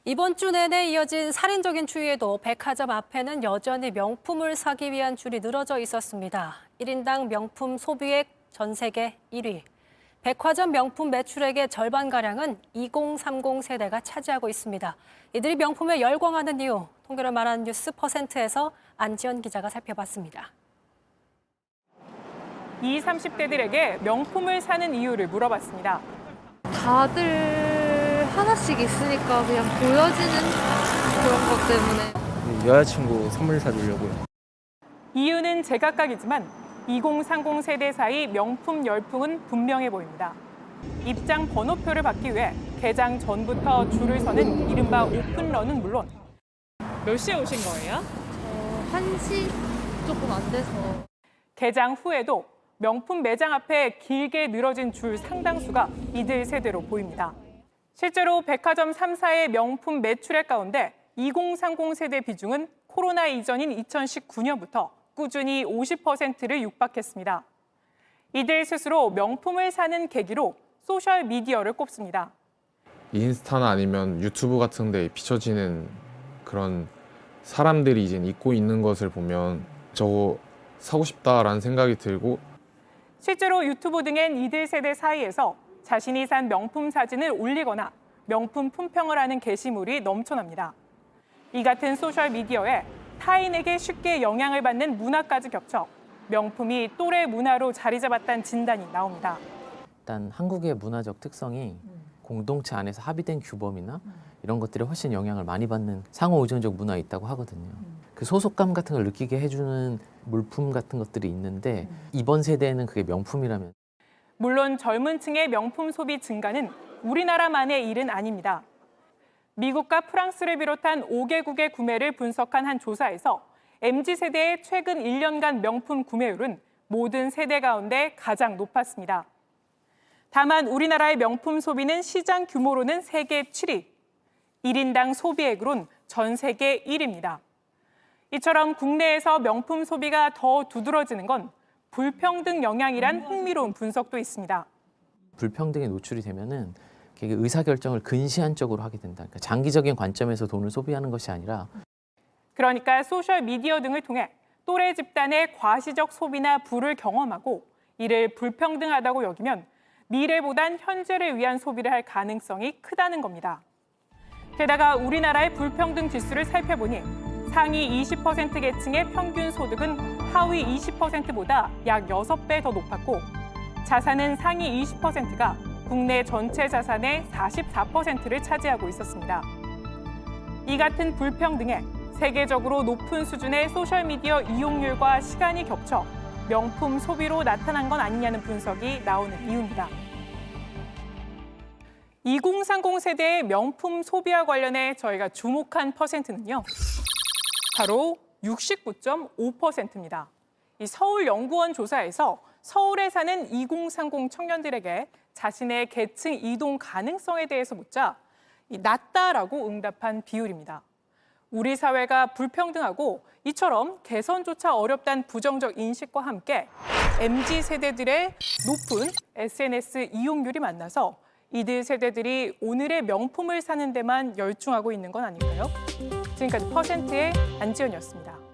이번 주 내내 이어진 살인적인 추위에도 백화점 앞에는 여전히 명품을 사기 위한 줄이 늘어져 있었습니다. 1인당 명품 소비액 전 세계 1위. 백화점 명품 매출액의 절반가량은 2030 세대가 차지하고 있습니다. 이들이 명품에 열광하는 이유, 통계를 말하는 뉴스 퍼센트에서 안지연 기자가 살펴봤습니다. 20, 30대들에게 명품을 사는 이유를 물어봤습니다. 다들 하나씩 있으니까 그냥 보여지는 그런 것 때문에. 여자친구 선물 사주려고요. 이유는 제각각이지만 2030 세대 사이 명품 열풍은 분명해 보입니다. 입장 번호표를 받기 위해 개장 전부터 줄을 서는 이른바 오픈런은 물론 몇 시에 오신 거예요? 1시 조금 안 돼서. 개장 후에도 명품 매장 앞에 길게 늘어진 줄 상당수가 이들 세대로 보입니다. 실제로 백화점 3사의 명품 매출액 가운데 2030 세대 비중은 코로나 이전인 2019년부터 꾸준히 50%를 육박했습니다. 이들 스스로 명품을 사는 계기로 소셜미디어를 꼽습니다. 인스타나 아니면 유튜브 같은 데 비춰지는 그런 사람들이 이제 입고 있는 것을 보면 저거 사고 싶다라는 생각이 들고, 실제로 유튜브 등엔 이들 세대 사이에서 자신이 산 명품 사진을 올리거나 명품 품평을 하는 게시물이 넘쳐납니다. 이 같은 소셜미디어에 타인에게 쉽게 영향을 받는 문화까지 겹쳐 명품이 또래 문화로 자리 잡았다는 진단이 나옵니다. 일단 한국의 문화적 특성이 공동체 안에서 합의된 규범이나 이런 것들이 훨씬 영향을 많이 받는 상호 의존적 문화에 있다고 하거든요. 그 소속감 같은 걸 느끼게 해주는 물품 같은 것들이 있는데 이번 세대에는 그게 명품이라면. 물론 젊은 층의 명품 소비 증가는 우리나라만의 일은 아닙니다. 미국과 프랑스를 비롯한 5개국의 구매를 분석한 한 조사에서 MZ세대의 최근 1년간 명품 구매율은 모든 세대 가운데 가장 높았습니다. 다만 우리나라의 명품 소비는 시장 규모로는 세계 7위, 1인당 소비액으론 전 세계 1위입니다. 이처럼 국내에서 명품 소비가 더 두드러지는 건 불평등 영향이란 흥미로운 분석도 있습니다. 불평등에 노출이 되면은 의사결정을 근시안적으로 하게 된다. 그러니까 장기적인 관점에서 돈을 소비하는 것이 아니라. 그러니까 소셜미디어 등을 통해 또래 집단의 과시적 소비나 부를 경험하고 이를 불평등하다고 여기면 미래보단 현재를 위한 소비를 할 가능성이 크다는 겁니다. 게다가 우리나라의 불평등 지수를 살펴보니 상위 20% 계층의 평균 소득은 하위 20%보다 약 6배 더 높았고 자산은 상위 20%가 국내 전체 자산의 44%를 차지하고 있었습니다. 이 같은 불평등에 세계적으로 높은 수준의 소셜미디어 이용률과 시간이 겹쳐 명품 소비로 나타난 건 아니냐는 분석이 나오는 이유입니다. 2030 세대의 명품 소비와 관련해 저희가 주목한 퍼센트는요. 바로 69.5%입니다. 이 서울연구원 조사에서 서울에 사는 2030 청년들에게 자신의 계층 이동 가능성에 대해서 묻자 낮다라고 응답한 비율입니다. 우리 사회가 불평등하고 이처럼 개선조차 어렵다는 부정적 인식과 함께 MZ세대들의 높은 SNS 이용률이 만나서 이들 세대들이 오늘의 명품을 사는 데만 열중하고 있는 건 아닐까요? 지금까지 퍼센트의 안지연이었습니다.